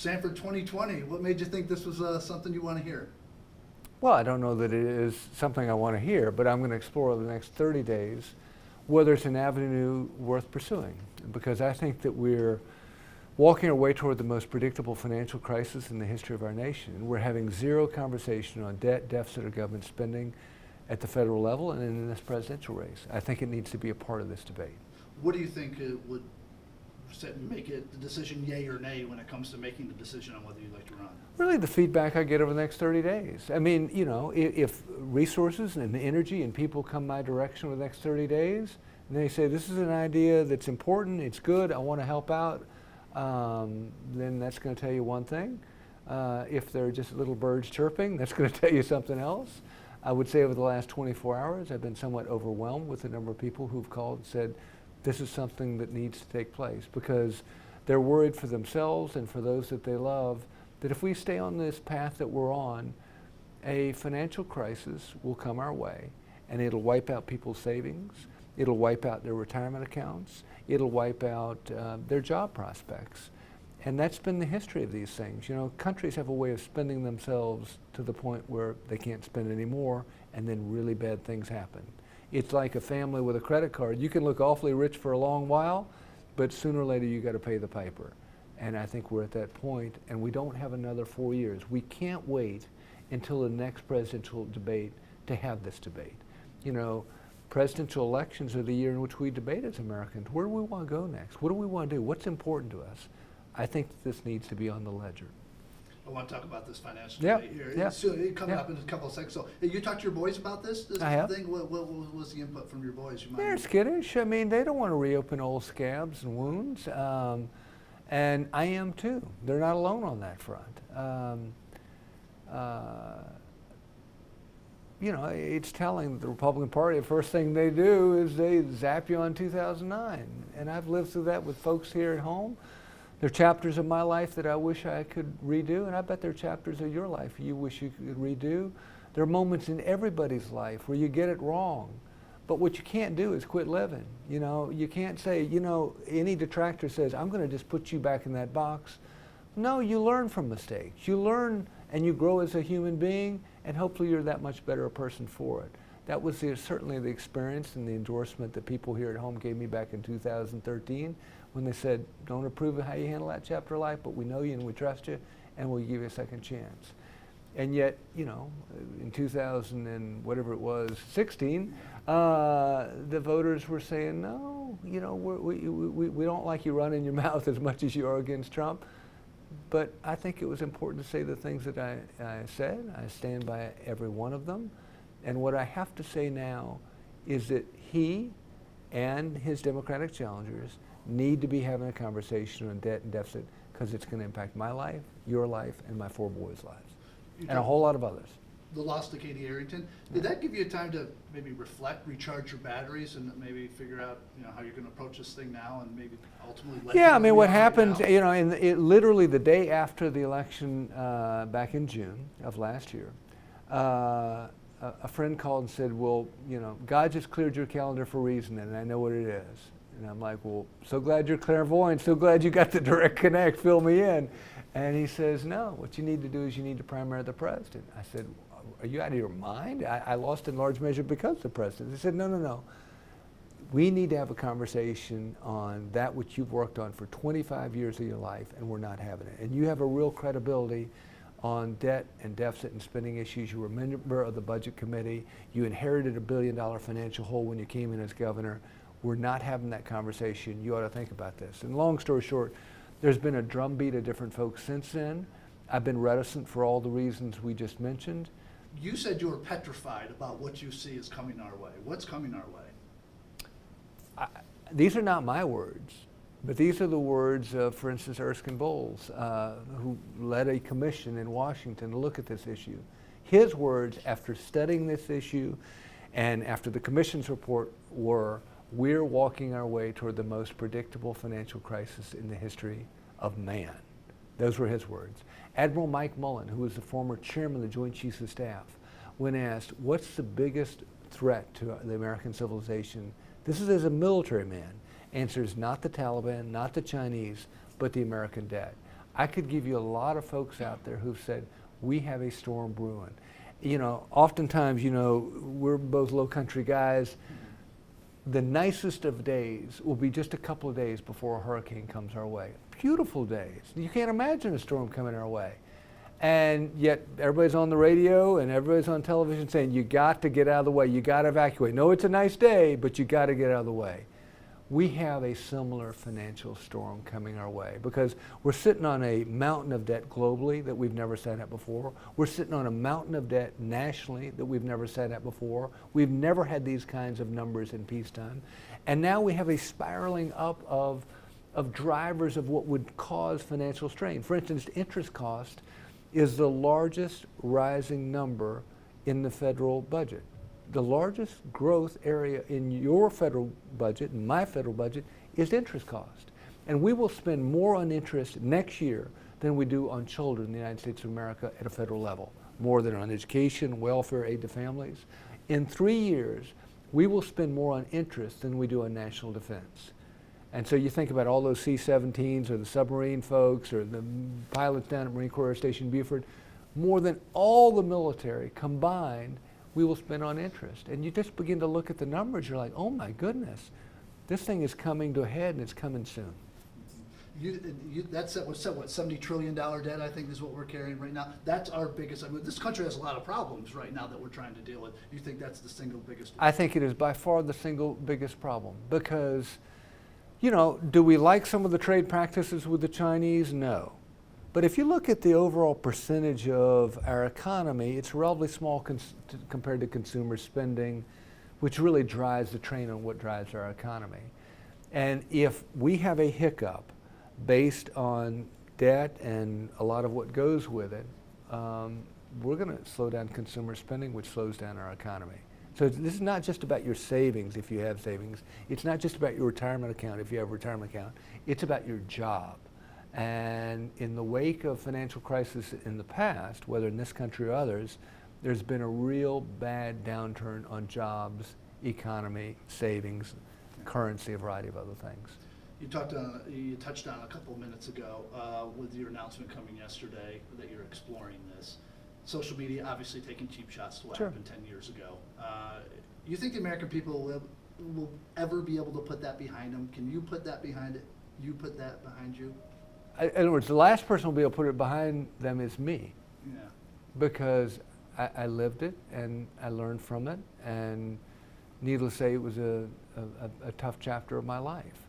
Sanford 2020, what made you think this was something you want to hear? Well, I don't know that it is something I want to hear, but I'm going to explore over the next 30 days whether it's an avenue worth pursuing, because I think that we're walking our way toward the most predictable financial crisis in the history of our nation. We're having zero conversation on debt, deficit, or government spending at the federal level and in this presidential race. I think it needs to be a part of this debate. What do you think would make it the decision yay or nay when it comes to making the decision on whether you'd like to run? Really the feedback I get over the next 30 days. I mean, you know, if resources and energy and people come my direction over the next 30 days, and they say, this is an idea that's important, it's good, I want to help out, then that's going to tell you one thing. If they're just little birds chirping, that's going to tell you something else. I would say over the last 24 hours, I've been somewhat overwhelmed with the number of people who've called and said, this is something that needs to take place, because they're worried for themselves and for those that they love, that if we stay on this path that we're on, a financial crisis will come our way, and it'll wipe out people's savings, it'll wipe out their retirement accounts, it'll wipe out their job prospects. And that's been the history of these things. You know, countries have a way of spending themselves to the point where they can't spend anymore, and then really bad things happen. It's like a family with a credit card. You can look awfully rich for a long while, but sooner or later you got to pay the piper. And I think we're at that point, and we don't have another 4 years. We can't wait until the next presidential debate to have this debate. You know, presidential elections are the year in which we debate as Americans. Where do we want to go next? What do we want to do? What's important to us? I think this needs to be on the ledger. I want to talk about this financial debate here. Yeah. So it comes up in a couple of seconds. So you talked to your boys about this I have. thing? What was the input from your boys? They're skittish. I mean, they don't want to reopen old scabs and wounds. And I am too. They're not alone on that front. You know, it's telling the Republican Party, the first thing they do is they zap you on 2009. And I've lived through that with folks here at home. There are chapters of my life that I wish I could redo, and I bet there are chapters of your life you wish you could redo. There are moments in everybody's life where you get it wrong. But what you can't do is quit living. You know, you can't say, you know, any detractor says, I'm going to just put you back in that box. No, you learn from mistakes. You learn and you grow as a human being, and hopefully you're that much better a person for it. That was certainly the experience and the endorsement that people here at home gave me back in 2013 when they said, don't approve of how you handle that chapter of life, but we know you and we trust you, and we'll give you a second chance. And yet, you know, in 2000 and whatever it was, 16, the voters were saying, no, you know, we don't like you running your mouth as much as you are against Trump. But I think it was important to say the things that I said. I stand by every one of them. And what I have to say now is that he and his Democratic challengers need to be having a conversation on debt and deficit, because it's going to impact my life, your life, and my 4 boys' lives, and a whole lot of others. The loss to Katie Arrington, did that give you time to maybe reflect, recharge your batteries, and maybe figure out, you know, how you're going to approach this thing now, and maybe ultimately let I mean, what happened, you know, literally the day after the election back in June of last year, a friend called and said, well, you know, God just cleared your calendar for a reason, and I know what it is. And I'm like, well, so glad you're clairvoyant, so glad you got the direct connect, fill me in. And he says, no, what you need to do is you need to primary the president. I said, are you out of your mind? I lost in large measure because of the president. He said, no. We need to have a conversation on that which you've worked on for 25 years of your life, and we're not having it. And you have a real credibility on debt and deficit and spending issues. You were a member of the budget committee. You inherited a $1 billion financial hole when you came in as governor. We're not having that conversation. You ought to think about this. And long story short, there's been a drumbeat of different folks since then. I've been reticent for all the reasons we just mentioned. You said you were petrified about what you see is coming our way. What's coming our way? These are not my words, but these are the words of, for instance, Erskine Bowles, who led a commission in Washington to look at this issue. His words after studying this issue and after the commission's report were, we're walking our way toward the most predictable financial crisis in the history of man. Those were his words. Admiral Mike Mullen, who was the former chairman of the Joint Chiefs of Staff, when asked, what's the biggest threat to the American civilization? This is as a military man. Answers, not the Taliban, not the Chinese, but the American debt. I could give you a lot of folks out there who've said, we have a storm brewing. You know, oftentimes, you know, we're both low country guys. The nicest of days will be just a couple of days before a hurricane comes our way. Beautiful days. You can't imagine a storm coming our way. And yet everybody's on the radio and everybody's on television saying, you got to get out of the way, you got to evacuate. No, it's a nice day, but you got to get out of the way. We have a similar financial storm coming our way because we're sitting on a mountain of debt globally that we've never sat at before. We're sitting on a mountain of debt nationally that we've never sat at before. We've never had these kinds of numbers in peacetime. And now we have a spiraling up of drivers of what would cause financial strain. For instance, interest cost is the largest rising number in the federal budget. The largest growth area in your federal budget, and my federal budget, is interest cost. And we will spend more on interest next year than we do on children in the United States of America at a federal level, more than on education, welfare, aid to families. In 3 years, we will spend more on interest than we do on national defense. And so you think about all those C-17s or the submarine folks or the pilots down at Marine Corps Air Station Beaufort, more than all the military combined we will spend on interest. And you just begin to look at the numbers, you're like, oh my goodness, this thing is coming to a head and it's coming soon. That's what, $70 trillion debt, I think is what we're carrying right now. That's our biggest, I mean, this country has a lot of problems right now that we're trying to deal with. You think that's the single biggest one? I think it is by far the single biggest problem because, you know, do we like some of the trade practices with the Chinese? No. But if you look at the overall percentage of our economy, it's relatively small compared to consumer spending, which really drives the train on what drives our economy. And if we have a hiccup based on debt and a lot of what goes with it, we're going to slow down consumer spending, which slows down our economy. So this is not just about your savings if you have savings. It's not just about your retirement account if you have a retirement account. It's about your job. And in the wake of financial crisis in the past, whether in this country or others, there's been a real bad downturn on jobs, economy, savings, currency, a variety of other things. You touched on a couple of minutes ago with your announcement coming yesterday that you're exploring this. Social media obviously taking cheap shots to what happened 10 years ago. You think the American people will ever be able to put that behind them? Can you put that behind it? You put that behind you? In other words, the last person who will be able to put it behind them is me. Yeah. Because I lived it and I learned from it, and needless to say, it was a tough chapter of my life,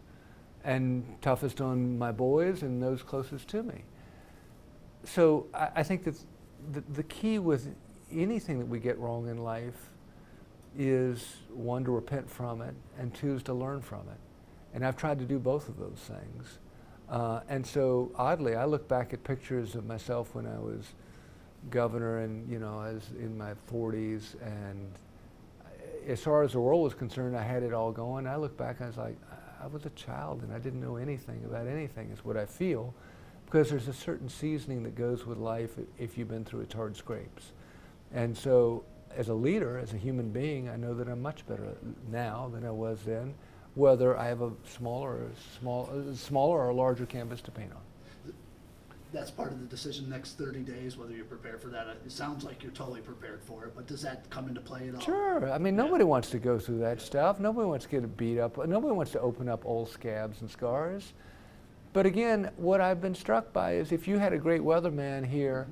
and toughest on my boys and those closest to me. So I think that the key with anything that we get wrong in life is, one, to repent from it, and two, is to learn from it. And I've tried to do both of those things. And so, oddly, I look back at pictures of myself when I was governor and, you know, I was in my 40s, and as far as the world was concerned, I had it all going. I look back and I was like, I was a child and I didn't know anything about anything, is what I feel, because there's a certain seasoning that goes with life if you've been through its hard scrapes. And so, as a leader, as a human being, I know that I'm much better now than I was then, whether I have a smaller or a larger canvas to paint on. That's part of the decision next 30 days, whether you're prepared for that. It sounds like you're totally prepared for it, but does that come into play at all? Sure. I mean, nobody wants to go through that stuff. Nobody wants to get beat up. Nobody wants to open up old scabs and scars. But again, what I've been struck by is if you had a great weatherman here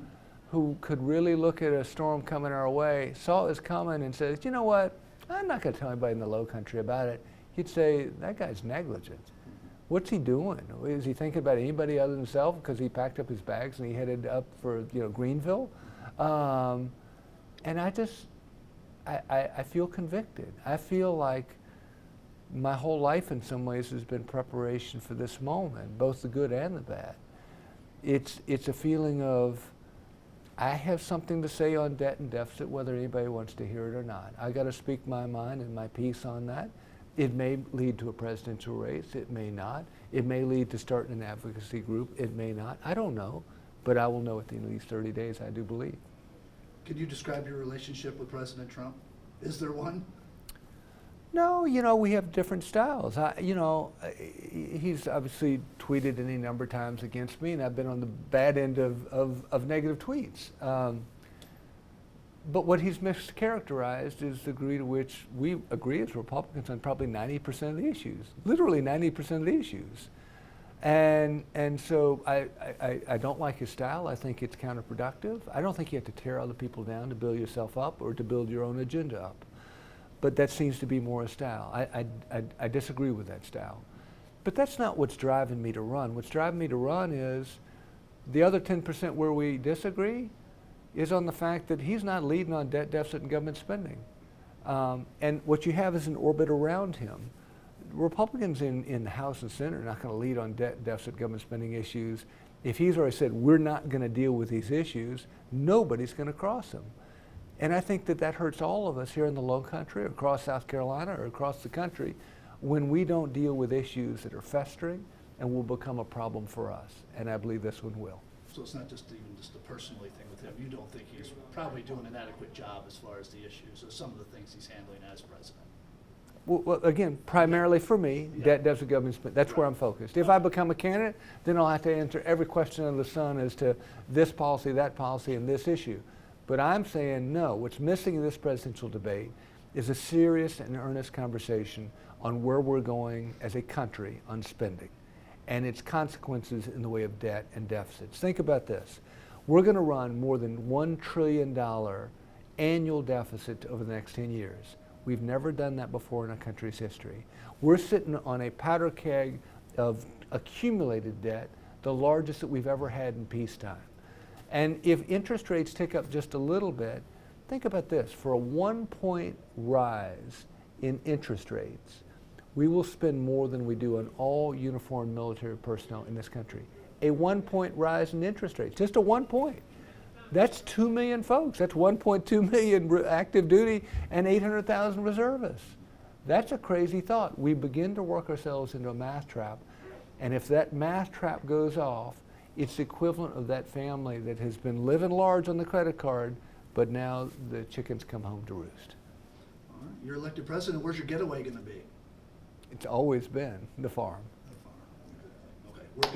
who could really look at a storm coming our way, saw it was coming and says, you know what, I'm not going to tell anybody in the low country about it. He'd say, that guy's negligent. What's he doing? Is he thinking about anybody other than himself because he packed up his bags and he headed up for, you know, Greenville? And I feel convicted. I feel like my whole life in some ways has been preparation for this moment, both the good and the bad. It's a feeling of, I have something to say on debt and deficit, whether anybody wants to hear it or not. I got to speak my mind and my piece on that. It may lead to a presidential race, it may not. It may lead to starting an advocacy group, it may not. I don't know, but I will know at the end of these 30 days, I do believe. Can you describe your relationship with President Trump? Is there one? No, we have different styles. He's obviously tweeted any number of times against me, and I've been on the bad end of negative tweets. But what he's mischaracterized is the degree to which we agree as Republicans on probably 90% of the issues, literally 90% of the issues. And so I don't like his style. I think it's counterproductive. I don't think you have to tear other people down to build yourself up or to build your own agenda up. But that seems to be more a style. I disagree with that style. But that's not what's driving me to run. What's driving me to run is the other 10% where we disagree is on the fact that he's not leading on debt deficit and government spending. And what you have is an orbit around him. Republicans in the House and Senate are not going to lead on debt deficit government spending issues. If he's already said we're not going to deal with these issues, nobody's going to cross him. And I think that hurts all of us here in the Low Country, or across South Carolina, or across the country, when we don't deal with issues that are festering and will become a problem for us. And I believe this one will. So it's not just a personally thing with him. You don't think he's probably doing an adequate job as far as the issues or some of the things he's handling as president? Well, again, primarily for me, debt deficit government spending. That's where I'm focused. If I become a candidate, then I'll have to answer every question under the sun as to this policy, that policy, and this issue. But I'm saying no. What's missing in this presidential debate is a serious and earnest conversation on where we're going as a country on spending and its consequences in the way of debt and deficits. Think about this. We're going to run more than $1 trillion annual deficit over the next 10 years. We've never done that before in our country's history. We're sitting on a powder keg of accumulated debt, the largest that we've ever had in peacetime. And if interest rates tick up just a little bit, think about this. For a 1-point rise in interest rates, we will spend more than we do on all uniformed military personnel in this country. A 1-point rise in interest rates, just a 1 point. That's 2 million folks. That's 1.2 million active duty and 800,000 reservists. That's a crazy thought. We begin to work ourselves into a math trap. And if that math trap goes off, it's the equivalent of that family that has been living large on the credit card, but now the chickens come home to roost. All right. You're elected president. Where's your getaway going to be? It's always been the farm. The farm. Okay, we're good.